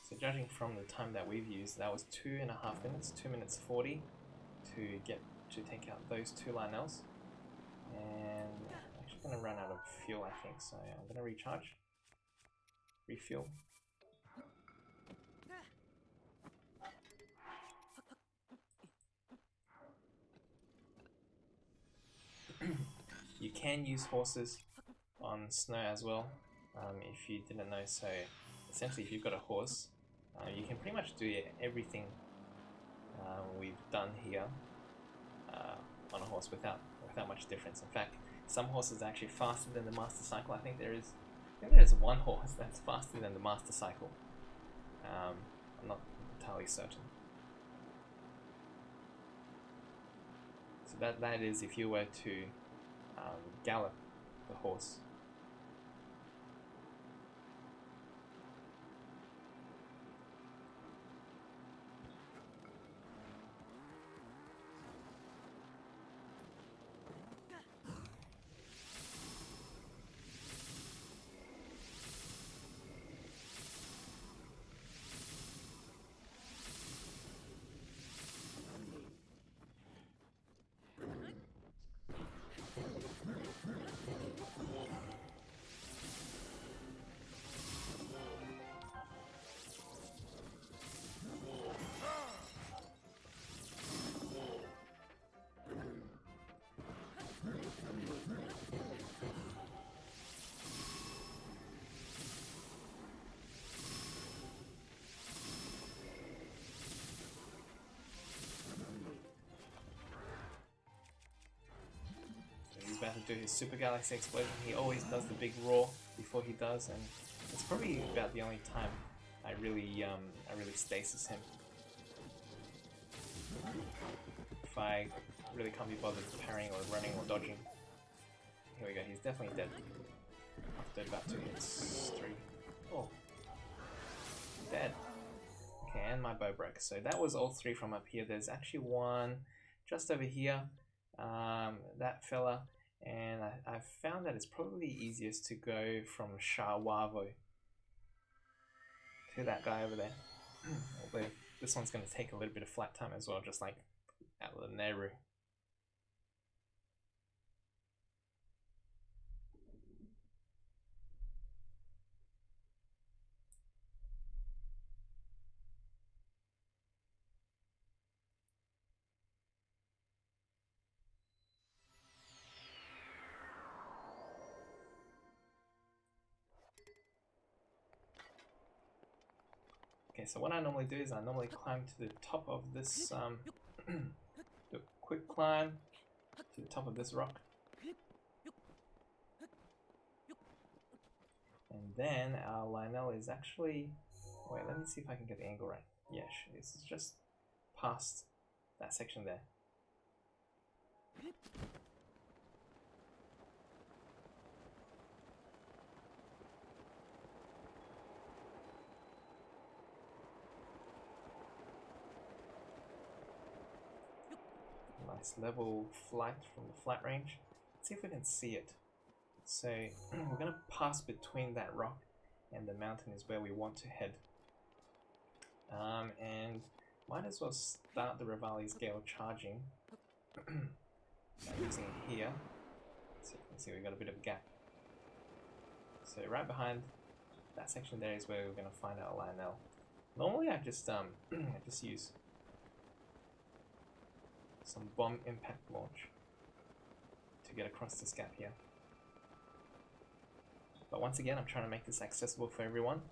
So judging from the time that we've used, that was 2.5 minutes, 2 minutes 40 to take out those 2 LYNELS. And I'm actually going to run out of fuel, I think, so I'm going to recharge, refuel. You can use horses on snow as well, if you didn't know. So essentially, if you've got a horse, you can pretty much do everything we've done here on a horse without much difference. In fact, some horses are actually faster than the master cycle. I think there is one horse that's faster than the master cycle. I'm not entirely certain. So that is if you were to gallop the horse. do his Super Galaxy Explosion. He always does the big roar before he does, and it's probably about the only time I really stasis him. If I really can't be bothered parrying or running or dodging. Here we go, he's definitely dead. After about 2 hits, 3. Oh. Dead. Okay, and my bow broke. So that was all 3 from up here. There's actually one just over here. That fella. And I've found that it's probably easiest to go from Shawavo to that guy over there. Although this one's going to take a little bit of flat time as well, just like at LYNELS. Okay, so what I normally do is I normally climb to the top of this, do a quick climb to the top of this rock. And then our LYNEL is actually, wait, let me see if I can get the angle right. Yeah, it's just past that section there. Nice level flight from the flat range. Let's see if we can see it. So we're going to pass between that rock and the mountain is where we want to head. And might as well start the Revali's Gale charging by using it here. So you can see we've got a bit of a gap. So right behind that section there is where we're going to find our LYNEL. Normally I just use some bomb impact launch to get across this gap here. But once again, I'm trying to make this accessible for everyone.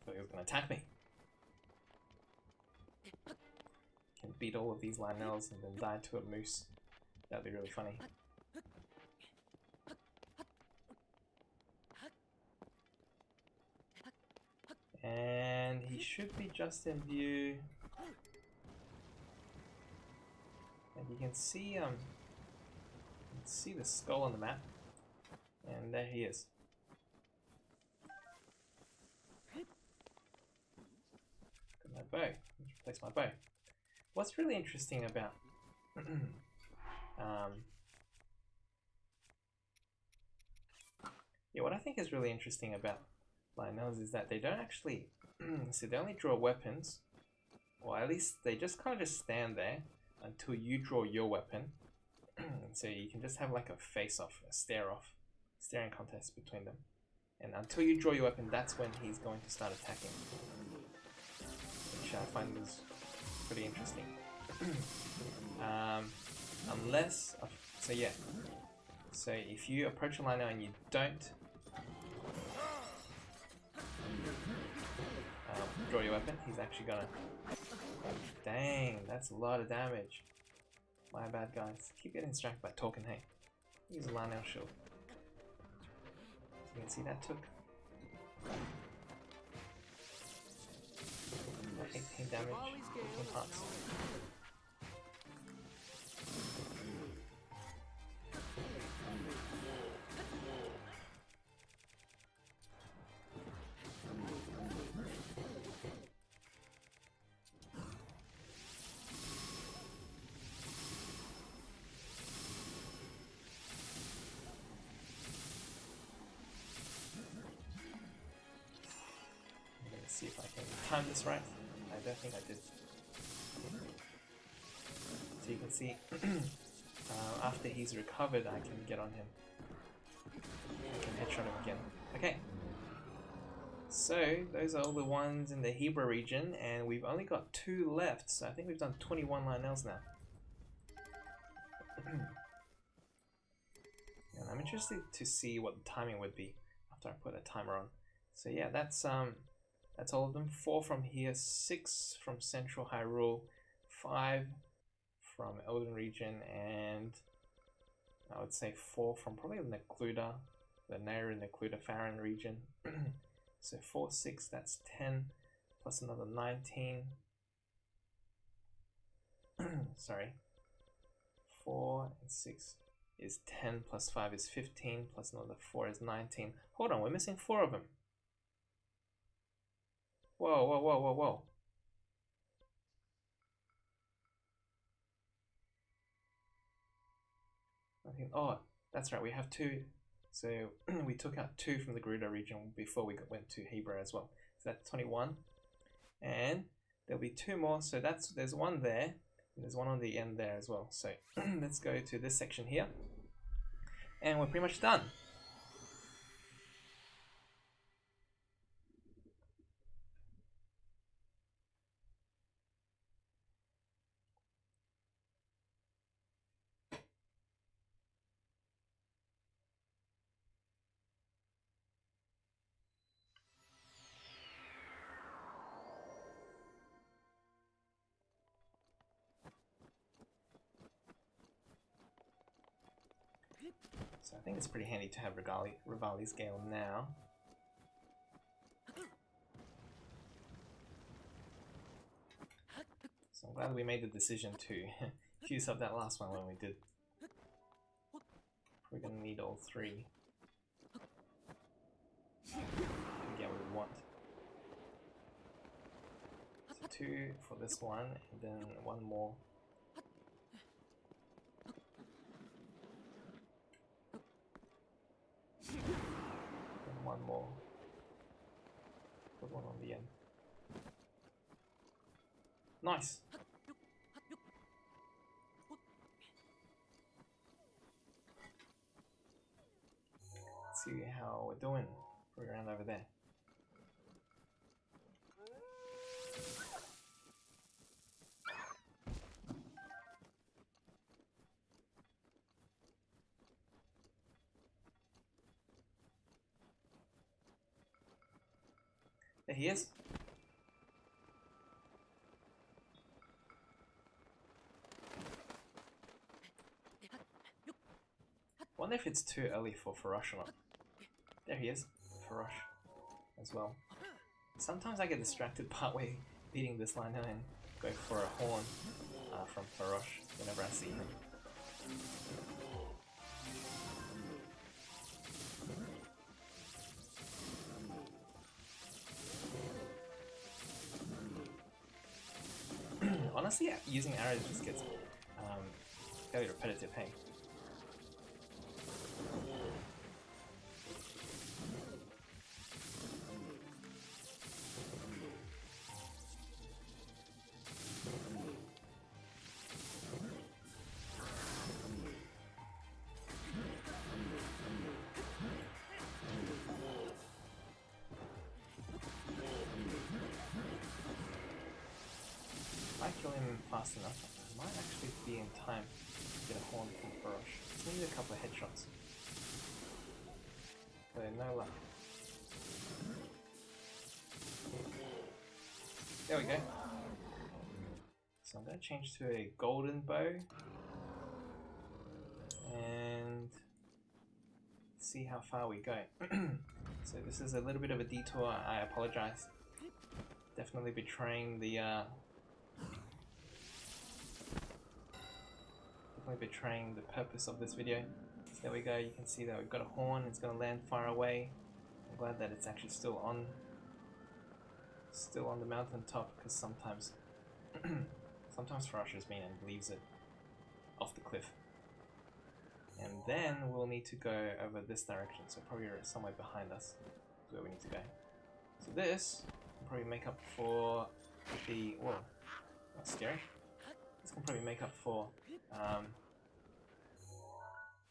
So he was going to attack me. Can beat all of these LYNELs and then die to a moose. That'd be really funny. And he should be just in view. And you can see the skull on the map. And there he is. Got my bow. Let's replace my bow. What's really interesting about what I think is really interesting about LYNELs is that they don't actually so they only draw weapons, or at least they just kind of just stand there until you draw your weapon. So you can just have like a face-off, a staring contest between them. And until you draw your weapon, that's when he's going to start attacking. Which I find is pretty interesting. Unless, so yeah. So if you approach a LYNEL and you don't draw your weapon, he's actually gonna... Dang, that's a lot of damage. My bad, guys. Keep getting distracted by talking, hey. Use a LYNEL shield. You can see that took 18 damage, 18 hearts. See if I can time this right. I don't think I did. So you can see, after he's recovered, I can get on him. I can headshot him again. Okay. So those are all the ones in the Hebrew region, and we've only got 2 left. So I think we've done 21 LYNELS now. And I'm interested to see what the timing would be after I put a timer on. So yeah, that's all of them. 4 from here, 6 from Central Hyrule, 5 from Elden region, and I would say 4 from probably Necluda, the Nehru Necluda Farron region. So 4, 6, that's 10, plus another 19. Sorry. 4 and 6 is 10, plus 5 is 15, plus another 4 is 19. Hold on, we're missing 4 of them. Whoa, whoa, whoa, whoa, whoa. I think, oh, that's right, we have 2. So we took out 2 from the Gerudo region before we went to Hebrew as well. So that's 21. And there'll be 2 more. So there's 1 there, and there's 1 on the end there as well. So let's go to this section here. And we're pretty much done. So I think it's pretty handy to have Rivali's Gale now. So I'm glad we made the decision to use up that last one when we did. We're going to need all 3 to get what we want. So 2 for this one, and then 1 more. And 1 more. Put 1 on the end. Nice! Let's see how we're doing. We're around over there. There he is. Wonder if it's too early for Farosh or not. There he is, Farosh, as well. Sometimes I get distracted partway beating this line and go for a horn from Farosh whenever I see him. Honestly, using arrows just gets fairly repetitive, hey? If I kill him fast enough, I might actually be in time to get a horn from Farosh. Just need a couple of headshots. But no luck. There we go. So I'm going to change to a golden bow. And see how far we go. So this is a little bit of a detour, I apologize. Definitely betraying the purpose of this video. So there we go, you can see that we've got a horn, it's going to land far away. I'm glad that it's actually still on the mountaintop, because sometimes Farosh is mean and leaves it off the cliff. And then we'll need to go over this direction, so probably somewhere behind us is where we need to go. So this can probably make up for the... whoa, that's scary. This can probably make up for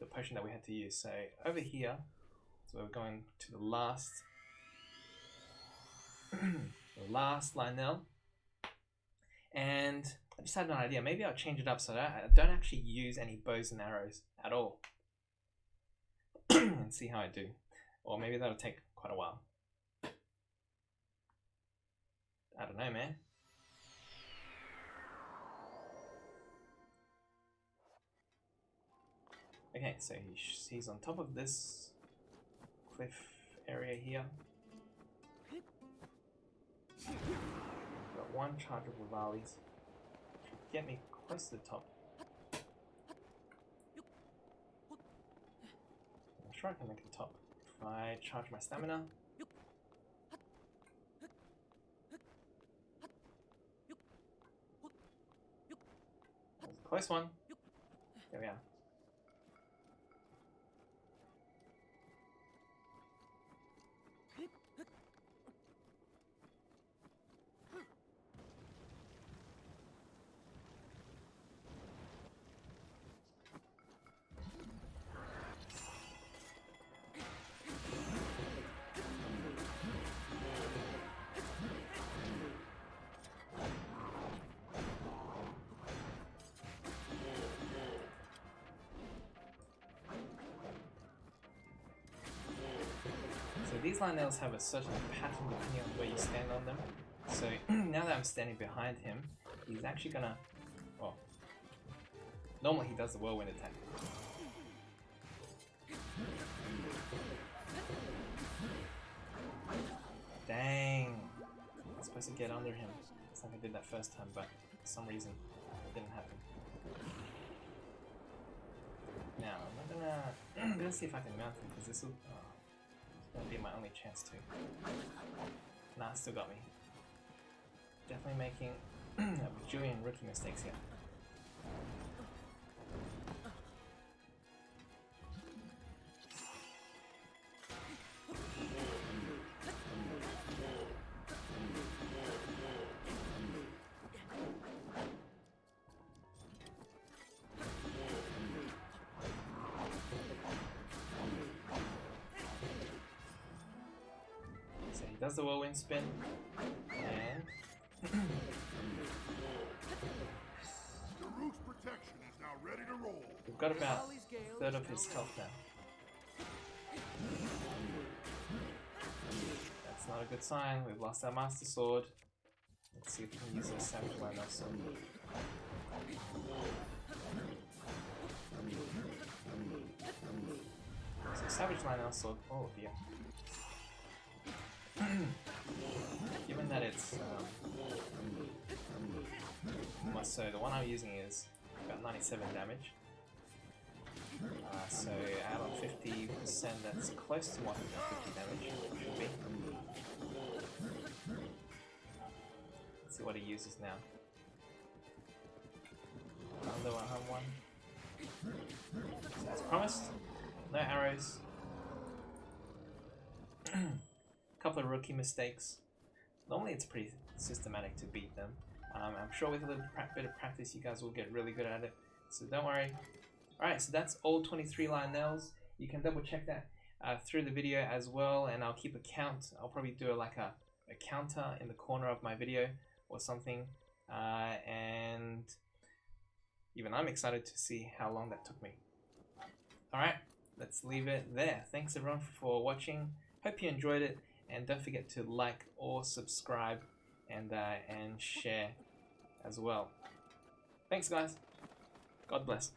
the potion that we had to use. So over here is where we're going to the last the last Lynel. And I just had an idea. Maybe I'll change it up so that I don't actually use any bows and arrows at all. And see how I do. Or maybe that'll take quite a while. I don't know, man. Okay, so he's on top of this cliff area here. Got one charge of volleys. Get me close to the top. I'm sure I can make the top if I charge my stamina. That was a close one. There we are. So these LYNELS have a certain pattern depending on where you stand on them. So now that I'm standing behind him, he's actually gonna, well, normally he does the whirlwind attack. Dang! I was supposed to get under him. It's like I did that first time, but for some reason it didn't happen. Now, I'm gonna see if I can mount him, because this will, gonna be my only chance to. Nah, still got me. Definitely making a bajillion rookie mistakes here. Does the whirlwind spin, and Daruk's protection is now ready to roll. we've got about a third of his health now. That's not a good sign. We've lost our Master Sword. Let's see if we can use a Savage LYNEL Sword. So Savage LYNEL Sword. Oh dear. Given that it's so the one I'm using is about 97 damage. So out of 50%, that's close to 150 damage. Should be. Let's see what he uses now. Under 101. So as promised, no arrows. Couple of rookie mistakes. Normally it's pretty systematic to beat them. I'm sure with a little bit of practice you guys will get really good at it, so don't worry. Alright, so that's all 23 LYNELs. You can double check that through the video as well, and I'll keep a count. I'll probably do like a counter in the corner of my video or something, and even I'm excited to see how long that took me. Alright, let's leave it there. Thanks everyone for watching. Hope you enjoyed it. And don't forget to like or subscribe and share as well. Thanks guys. God bless.